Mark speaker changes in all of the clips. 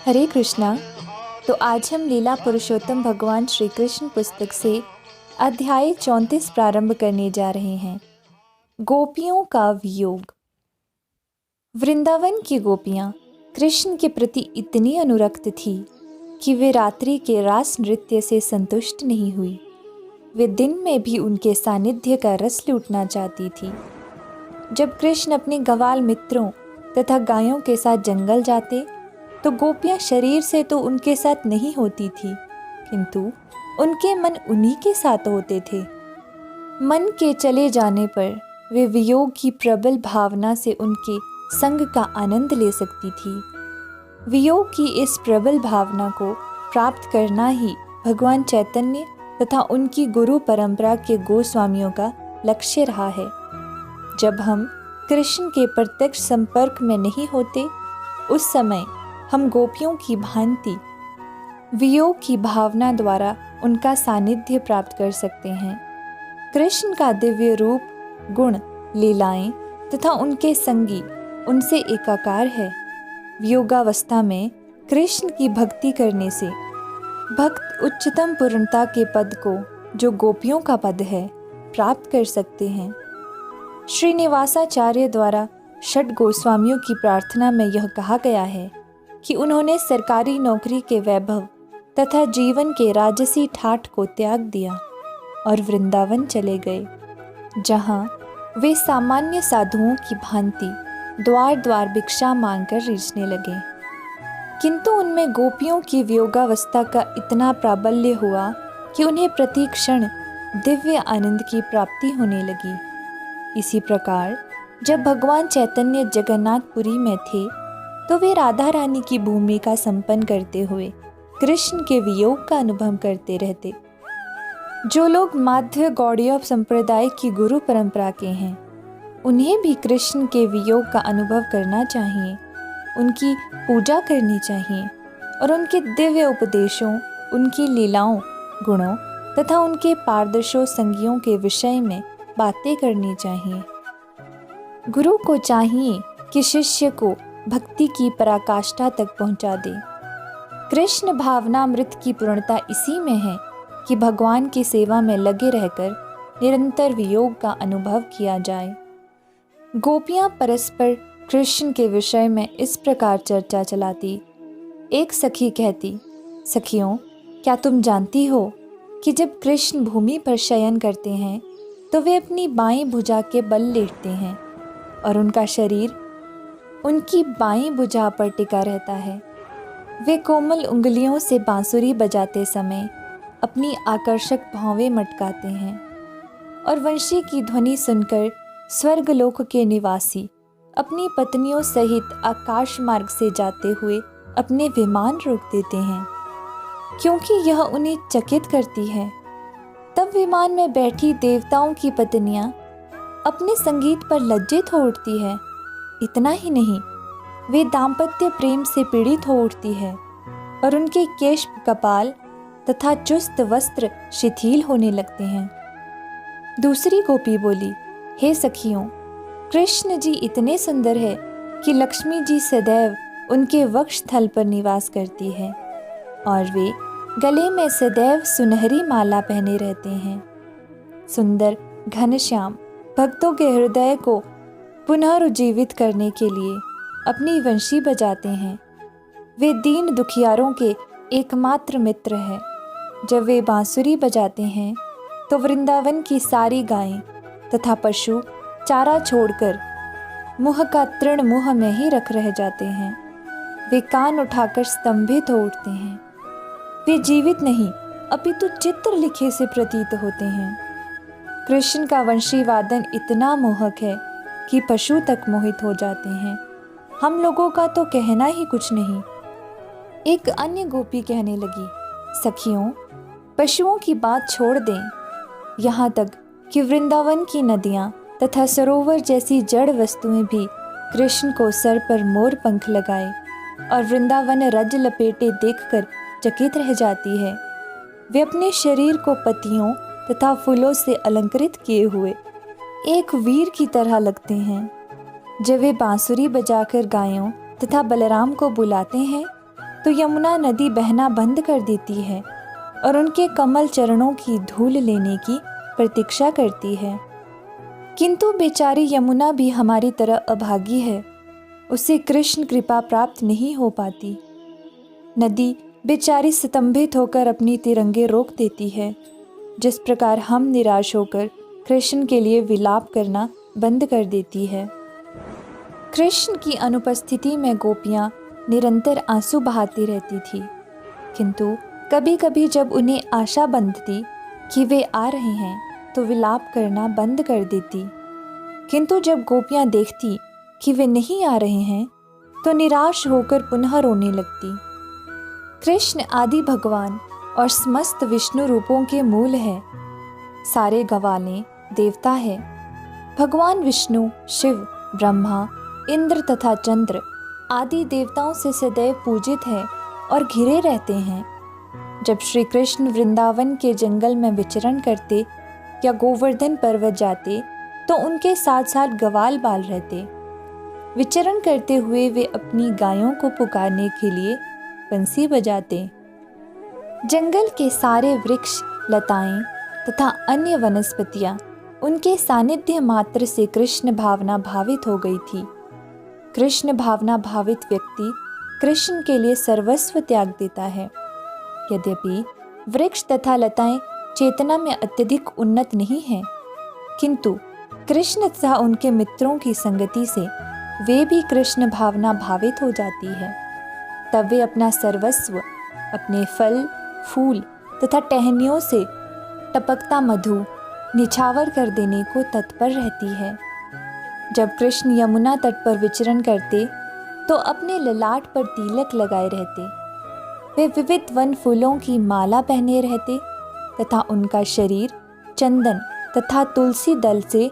Speaker 1: हरे कृष्णा। तो आज हम लीला पुरुषोत्तम भगवान श्री कृष्ण पुस्तक से अध्याय 34 प्रारंभ करने जा रहे हैं। गोपियों का वियोग। वृंदावन की गोपियां कृष्ण के प्रति इतनी अनुरक्त थी कि वे रात्रि के रास नृत्य से संतुष्ट नहीं हुई। वे दिन में भी उनके सानिध्य का रस लूटना चाहती थी। जब कृष्ण अपने गवाल मित्रों तथा गायों के साथ जंगल जाते तो गोपियां शरीर से तो उनके साथ नहीं होती थी, किंतु उनके मन उन्हीं के साथ होते थे। मन के चले जाने पर वे वियोग की प्रबल भावना से उनके संग का आनंद ले सकती थी। वियोग की इस प्रबल भावना को प्राप्त करना ही भगवान चैतन्य तथा उनकी गुरु परंपरा के गोस्वामियों का लक्ष्य रहा है। जब हम कृष्ण के प्रत्यक्ष संपर्क में नहीं होते, उस समय हम गोपियों की भांति वियोग की भावना द्वारा उनका सानिध्य प्राप्त कर सकते हैं। कृष्ण का दिव्य रूप, गुण, लीलाएं तथा उनके संगी उनसे एकाकार है। वियोगावस्था में कृष्ण की भक्ति करने से भक्त उच्चतम पूर्णता के पद को, जो गोपियों का पद है, प्राप्त कर सकते हैं। श्रीनिवासाचार्य द्वारा षट गोस्वामियों की प्रार्थना में यह कहा गया है कि उन्होंने सरकारी नौकरी के वैभव तथा जीवन के राजसी ठाठ को त्याग दिया और वृंदावन चले गए, जहाँ वे सामान्य साधुओं की भांति द्वार द्वार भिक्षा मांगकर रीझने लगे। किंतु उनमें गोपियों की वियोगावस्था का इतना प्राबल्य हुआ कि उन्हें प्रति क्षण दिव्य आनंद की प्राप्ति होने लगी। इसी प्रकार जब भगवान चैतन्य जगन्नाथपुरी में थे तो वे राधा रानी की भूमिका संपन्न करते हुए कृष्ण के वियोग का अनुभव करते रहते। जो लोग माध्य गौड़ीय संप्रदाय की गुरु परंपरा के हैं, उन्हें भी कृष्ण के वियोग का अनुभव करना चाहिए, उनकी पूजा करनी चाहिए और उनके दिव्य उपदेशों, उनकी लीलाओं, गुणों तथा उनके पारदर्शों संगियों के विषय में बातें करनी चाहिए। गुरु को चाहिए कि शिष्य को भक्ति की पराकाष्ठा तक पहुंचा दे। कृष्ण भावनामृत की पूर्णता इसी में है कि भगवान की सेवा में लगे रहकर निरंतर वियोग का अनुभव किया जाए। गोपियां परस्पर कृष्ण के विषय में इस प्रकार चर्चा चलाती। एक सखी कहती, सखियों, क्या तुम जानती हो कि जब कृष्ण भूमि पर शयन करते हैं तो वे अपनी बाईं भुजा के बल लेटते हैं और उनका शरीर उनकी बाईं भुजा पर टिका रहता है। वे कोमल उंगलियों से बांसुरी बजाते समय अपनी आकर्षक भौवें मटकाते हैं और वंशी की ध्वनि सुनकर स्वर्गलोक के निवासी अपनी पत्नियों सहित आकाश मार्ग से जाते हुए अपने विमान रोक देते हैं, क्योंकि यह उन्हें चकित करती है। तब विमान में बैठी देवताओं की पत्नियां अपने संगीत पर लज्जित हो उठती है। इतना ही नहीं, वे दाम्पत्य प्रेम से पीड़ित हो उठती है और उनके केश, कपाल तथा चुस्त वस्त्र शिथिल होने लगते हैं। दूसरी गोपी बोली, हे सखियों, कृष्ण जी इतने सुंदर है कि लक्ष्मी जी सदैव उनके वक्षस्थल पर निवास करती है और वे गले में सदैव सुनहरी माला पहने रहते हैं। सुंदर घनश्याम भक्तों के हृदय को पुनरुज्जीवित करने के लिए अपनी वंशी बजाते हैं। वे दीन दुखियारों के एकमात्र मित्र हैं। जब वे बांसुरी बजाते हैं तो वृंदावन की सारी गायें तथा पशु चारा छोड़कर मुँह का तृण मुँह में ही रह जाते हैं। वे कान उठाकर स्तंभित हो उठते हैं। वे जीवित नहीं अपितु चित्र लिखे से प्रतीत होते हैं। कृष्ण का वंशी वादन इतना मोहक है कि पशु तक मोहित हो जाते हैं। हम लोगों का तो कहना ही कुछ नहीं। एक अन्य गोपी कहने लगी, सखियों, पशुओं की बात छोड़ दें, यहाँ तक कि वृंदावन की नदियाँ तथा सरोवर जैसी जड़ वस्तुएं भी कृष्ण को सर पर मोर पंख लगाए और वृंदावन रज लपेटे देखकर चकित रह जाती है। वे अपने शरीर को पत्तियों तथा फूलों से अलंकृत किए हुए एक वीर की तरह लगते हैं। जब वे बांसुरी बजाकर गायों तथा बलराम को बुलाते हैं तो यमुना नदी बहना बंद कर देती है और उनके कमल चरणों की धूल लेने की प्रतीक्षा करती है। किंतु बेचारी यमुना भी हमारी तरह अभागी है, उसे कृष्ण कृपा प्राप्त नहीं हो पाती। नदी बेचारी स्तंभित होकर अपनी तिरंगे रोक देती है, जिस प्रकार हम निराश होकर कृष्ण के लिए विलाप करना बंद कर देती है। कृष्ण की अनुपस्थिति में गोपियाँ निरंतर आंसू बहाती रहती थी, किंतु कभी कभी जब उन्हें आशा बंधती कि वे आ रहे हैं तो विलाप करना बंद कर देती। किंतु जब गोपियाँ देखती कि वे नहीं आ रहे हैं तो निराश होकर पुनः रोने लगती। कृष्ण आदि भगवान और समस्त विष्णु रूपों के मूल है, सारे गवाले देवता है। भगवान विष्णु, शिव, ब्रह्मा, इंद्र तथा चंद्र आदि देवताओं से सदैव पूजित है और घिरे रहते हैं। जब श्री कृष्ण वृंदावन के जंगल में विचरण करते या गोवर्धन पर्वत जाते तो उनके साथ साथ ग्वाल बाल रहते। विचरण करते हुए वे अपनी गायों को पुकारने के लिए बंसी बजाते। जंगल के सारे वृक्ष, लताएं तथा अन्य वनस्पतियां उनके सानिध्य मात्र से कृष्ण भावना भावित हो गई थी। कृष्ण भावना भावित व्यक्ति कृष्ण के लिए सर्वस्व त्याग देता है। यद्यपि वृक्ष तथा लताएं चेतना में अत्यधिक उन्नत नहीं हैं, किंतु कृष्ण तथा उनके मित्रों की संगति से वे भी कृष्ण भावना भावित हो जाती है। तब वे अपना सर्वस्व अपने फल, फूल तथा टहनियों से टपकता मधु निछावर कर देने को तत्पर रहती है। जब कृष्ण यमुना तट पर विचरण करते तो अपने ललाट पर तिलक लगाए रहते। वे विविध वन फूलों की माला पहने रहते तथा उनका शरीर चंदन तथा तुलसी दल से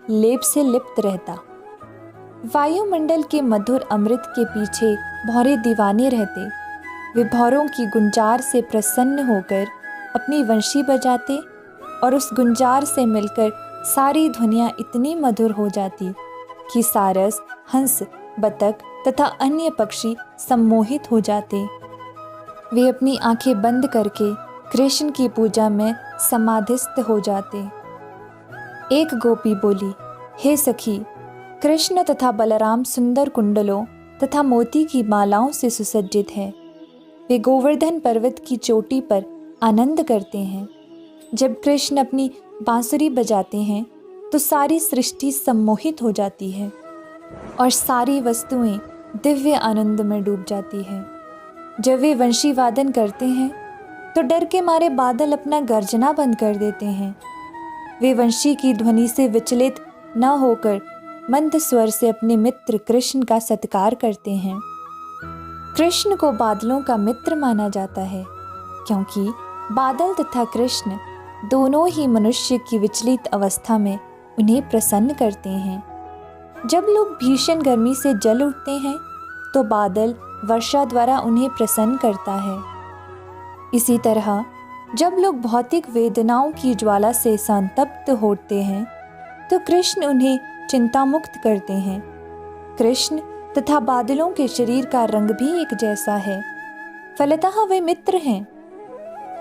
Speaker 1: लेप से लिप्त रहता। वायुमंडल के मधुर अमृत के पीछे भौरे दीवाने रहते। वे भौरों की गुंजार से प्रसन्न होकर अपनी वंशी बजाते और उस गुंजार से मिलकर सारी ध्वनियाँ इतनी मधुर हो जाती कि सारस, हंस, बतख तथा अन्य पक्षी सम्मोहित हो जाते। वे अपनी आंखें बंद करके कृष्ण की पूजा में समाधिस्थ हो जाते। एक गोपी बोली, हे सखी, कृष्ण तथा बलराम सुंदर कुंडलों तथा मोती की मालाओं से सुसज्जित हैं। वे गोवर्धन पर्वत की चोटी पर आनंद करते हैं। जब कृष्ण अपनी बांसुरी बजाते हैं तो सारी सृष्टि सम्मोहित हो जाती है और सारी वस्तुएं दिव्य आनंद में डूब जाती है। जब वे वंशी वादन करते हैं तो डर के मारे बादल अपना गर्जना बंद कर देते हैं। वे वंशी की ध्वनि से विचलित न होकर मंद स्वर से अपने मित्र कृष्ण का सत्कार करते हैं। कृष्ण को बादलों का मित्र माना जाता है, क्योंकि बादल तथा कृष्ण दोनों ही मनुष्य की विचलित अवस्था में उन्हें प्रसन्न करते हैं। जब लोग भीषण गर्मी से जल उठते हैं तो बादल वर्षा द्वारा उन्हें प्रसन्न करता है। इसी तरह जब लोग भौतिक वेदनाओं की ज्वाला से संतप्त होते हैं तो कृष्ण उन्हें चिंता मुक्त करते हैं। कृष्ण तथा बादलों के शरीर का रंग भी एक जैसा है, फलतः वे मित्र हैं।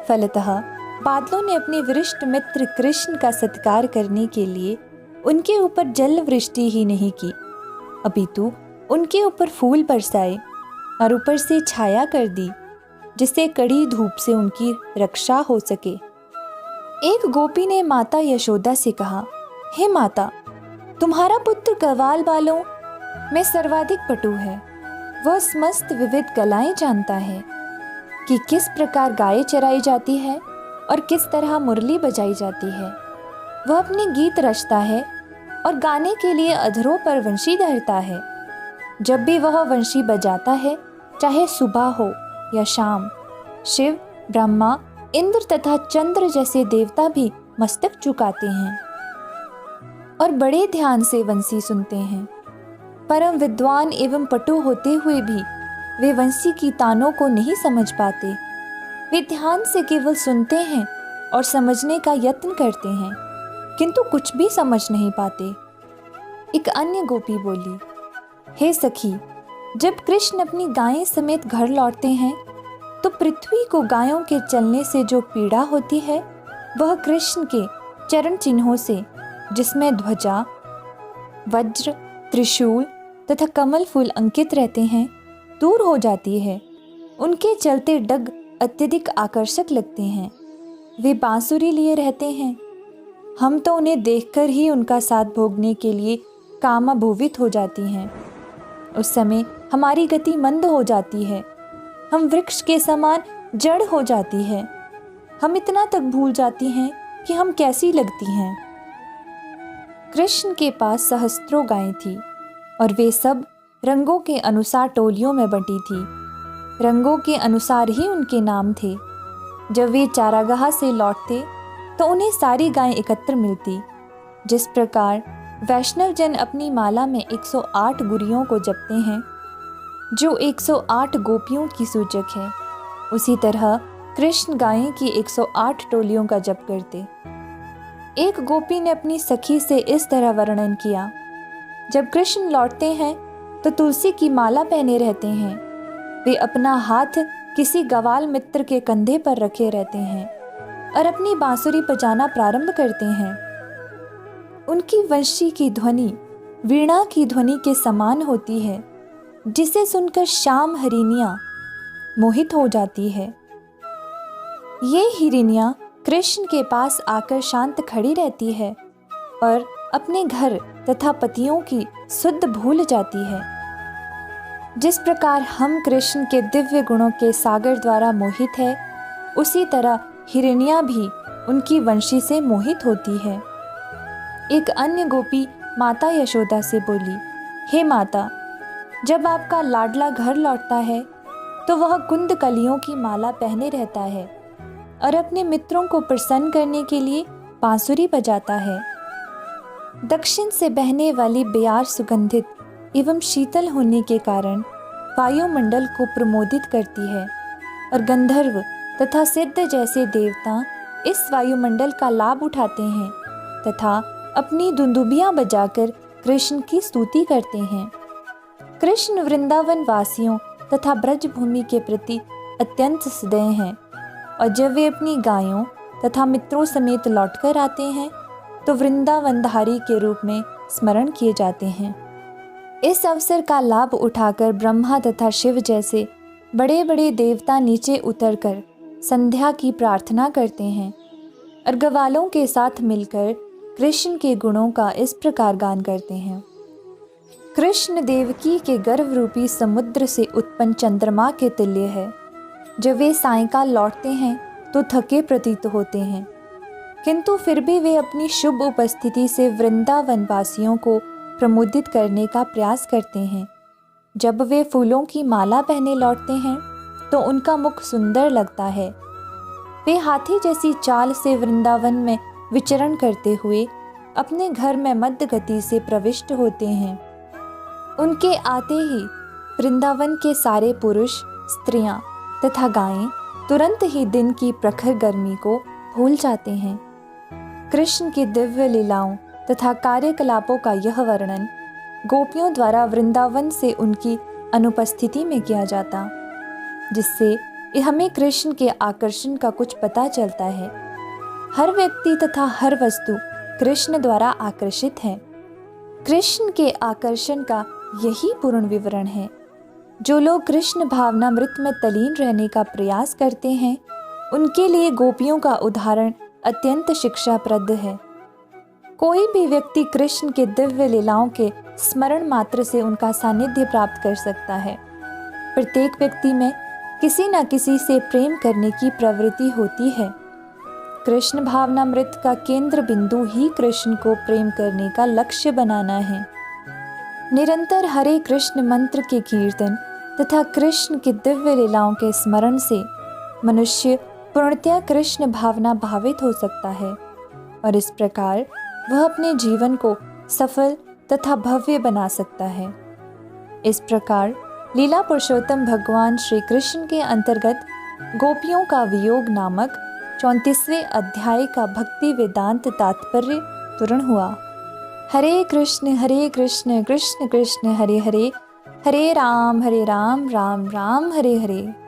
Speaker 1: फलतः बादलों ने अपने वरिष्ठ मित्र कृष्ण का सत्कार करने के लिए उनके ऊपर जल वृष्टि ही नहीं की, अपितु उनके ऊपर फूल बरसाए और ऊपर से छाया कर दी, जिससे कड़ी धूप से उनकी रक्षा हो सके। एक गोपी ने माता यशोदा से कहा, हे माता, तुम्हारा पुत्र ग्वाल बालों में सर्वाधिक पटु है। वह समस्त विविध कलाएं जानता है कि किस प्रकार गाय चराई जाती है और किस तरह मुरली बजाई जाती है। वह अपने गीत रचता है और गाने के लिए अधरों पर वंशी धरता है। जब भी वह वंशी बजाता है, चाहे सुबह हो या शाम, शिव, ब्रह्मा, इंद्र तथा चंद्र जैसे देवता भी मस्तक झुकाते हैं और बड़े ध्यान से वंशी सुनते हैं। परम विद्वान एवं पटु होते हुए भी वे वंशी की तानों को नहीं समझ पाते। वे ध्यान से केवल सुनते हैं और समझने का यत्न करते हैं, किंतु कुछ भी समझ नहीं पाते। एक अन्य गोपी बोली, हे सखी, जब कृष्ण अपनी गायें समेत घर लौटते हैं तो पृथ्वी को गायों के चलने से जो पीड़ा होती है वह कृष्ण के चरण चिन्हों से, जिसमें ध्वजा, वज्र, त्रिशूल तथा कमल फूल अंकित रहते हैं, दूर हो जाती है। उनके चलते डग अत्यधिक आकर्षक लगते हैं। वे बांसुरी लिए रहते हैं। हम तो उन्हें देखकर ही उनका साथ भोगने के लिए कामाभूवित हो जाती हैं। उस समय हमारी गति मंद हो जाती है। हम वृक्ष के समान जड़ हो जाती है। हम इतना तक भूल जाती हैं कि हम कैसी लगती हैं। कृष्ण के पास सहस्त्रों गायें थी और वे सब रंगों के अनुसार टोलियों में बंटी थी। रंगों के अनुसार ही उनके नाम थे। जब वे चारागाह से लौटते तो उन्हें सारी गायें एकत्र मिलती। जिस प्रकार वैष्णव जन अपनी माला में 108 गुरियों को जपते हैं, जो 108 गोपियों की सूचक है, उसी तरह कृष्ण गायें की 108 टोलियों का जप करते। एक गोपी ने अपनी सखी से इस तरह वर्णन किया, जब कृष्ण लौटते हैं तो तुलसी की माला पहने रहते हैं। वे अपना हाथ किसी गवाल मित्र के कंधे पर रखे रहते हैं और अपनी बांसुरी बजाना प्रारंभ करते हैं। उनकी वंशी की ध्वनि वीणा की ध्वनि के समान होती है, जिसे सुनकर श्याम हिरनियां मोहित हो जाती है। ये हिरनियां कृष्ण के पास आकर शांत खड़ी रहती है और अपने घर तथा पतियों की सुध भूल जाती है। जिस प्रकार हम कृष्ण के दिव्य गुणों के सागर द्वारा मोहित है, उसी तरह हिरनियां भी उनकी वंशी से मोहित होती है। एक अन्य गोपी माता यशोदा से बोली, हे माता, जब आपका लाडला घर लौटता है तो वह कुंद कलियों की माला पहने रहता है और अपने मित्रों को प्रसन्न करने के लिए बांसुरी बजाता है। दक्षिण से बहने वाली बेयार सुगंधित एवं शीतल होने के कारण वायुमंडल को प्रमोदित करती है और गंधर्व तथा सिद्ध जैसे देवता इस वायुमंडल का लाभ उठाते हैं तथा अपनी दुंदुबियां बजाकर कृष्ण की स्तुति करते हैं। कृष्ण वृंदावन वासियों तथा ब्रजभूमि के प्रति अत्यंत सदैव हैं और जब वे अपनी गायों तथा मित्रों समेत लौटकर आते हैं तो वृंदावनधारी के रूप में स्मरण किए जाते हैं। इस अवसर का लाभ उठाकर ब्रह्मा तथा शिव जैसे बड़े बड़े देवता नीचे उतरकर संध्या की प्रार्थना करते हैं और ग्वालों के साथ मिलकर कृष्ण के गुणों का इस प्रकार गान करते हैं। कृष्ण देवकी के गर्भ रूपी समुद्र से उत्पन्न चंद्रमा के तुल्य है। जब वे सायंकाल लौटते हैं तो थके प्रतीत होते हैं, किंतु फिर भी वे अपनी शुभ उपस्थिति से वृंदावन वासियों को प्रमुदित करने का प्रयास करते हैं। जब वे फूलों की माला पहने लौटते हैं तो उनका मुख सुंदर लगता है। वे हाथी जैसी चाल से वृंदावन में विचरण करते हुए अपने घर में मध्य गति से प्रविष्ट होते हैं। उनके आते ही वृंदावन के सारे पुरुष, स्त्रियां तथा गायें तुरंत ही दिन की प्रखर गर्मी को भूल जाते हैं। कृष्ण की दिव्य लीलाओं तथा कार्यकलापों का यह वर्णन गोपियों द्वारा वृंदावन से उनकी अनुपस्थिति में किया जाता, जिससे हमें कृष्ण के आकर्षण का कुछ पता चलता है। हर व्यक्ति तथा हर वस्तु कृष्ण द्वारा आकर्षित है। कृष्ण के आकर्षण का यही पूर्ण विवरण है। जो लोग कृष्ण भावनामृत में तलीन रहने का प्रयास करते हैं, उनके लिए गोपियों का उदाहरण अत्यंत शिक्षाप्रद है। कोई भी व्यक्ति कृष्ण के दिव्य लीलाओं के स्मरण मात्र से उनका सानिध्य प्राप्त कर सकता है। प्रत्येक व्यक्ति में किसी न किसी से प्रेम करने की प्रवृत्ति होती है। कृष्ण भावनामृत का केंद्र बिंदु ही कृष्ण को प्रेम करने का लक्ष्य बनाना है। निरंतर हरे कृष्ण मंत्र के कीर्तन तथा कृष्ण की दिव्य लीलाओं के स्मरण से मनुष्य पूर्णतया कृष्ण भावना भावित हो सकता है और इस प्रकार वह अपने जीवन को सफल तथा भव्य बना सकता है। इस प्रकार लीला पुरुषोत्तम भगवान श्री कृष्ण के अंतर्गत गोपियों का वियोग नामक 34वें अध्याय का भक्ति वेदांत तात्पर्य पूर्ण हुआ। हरे कृष्ण कृष्ण कृष्ण हरे हरे, हरे राम राम राम हरे हरे।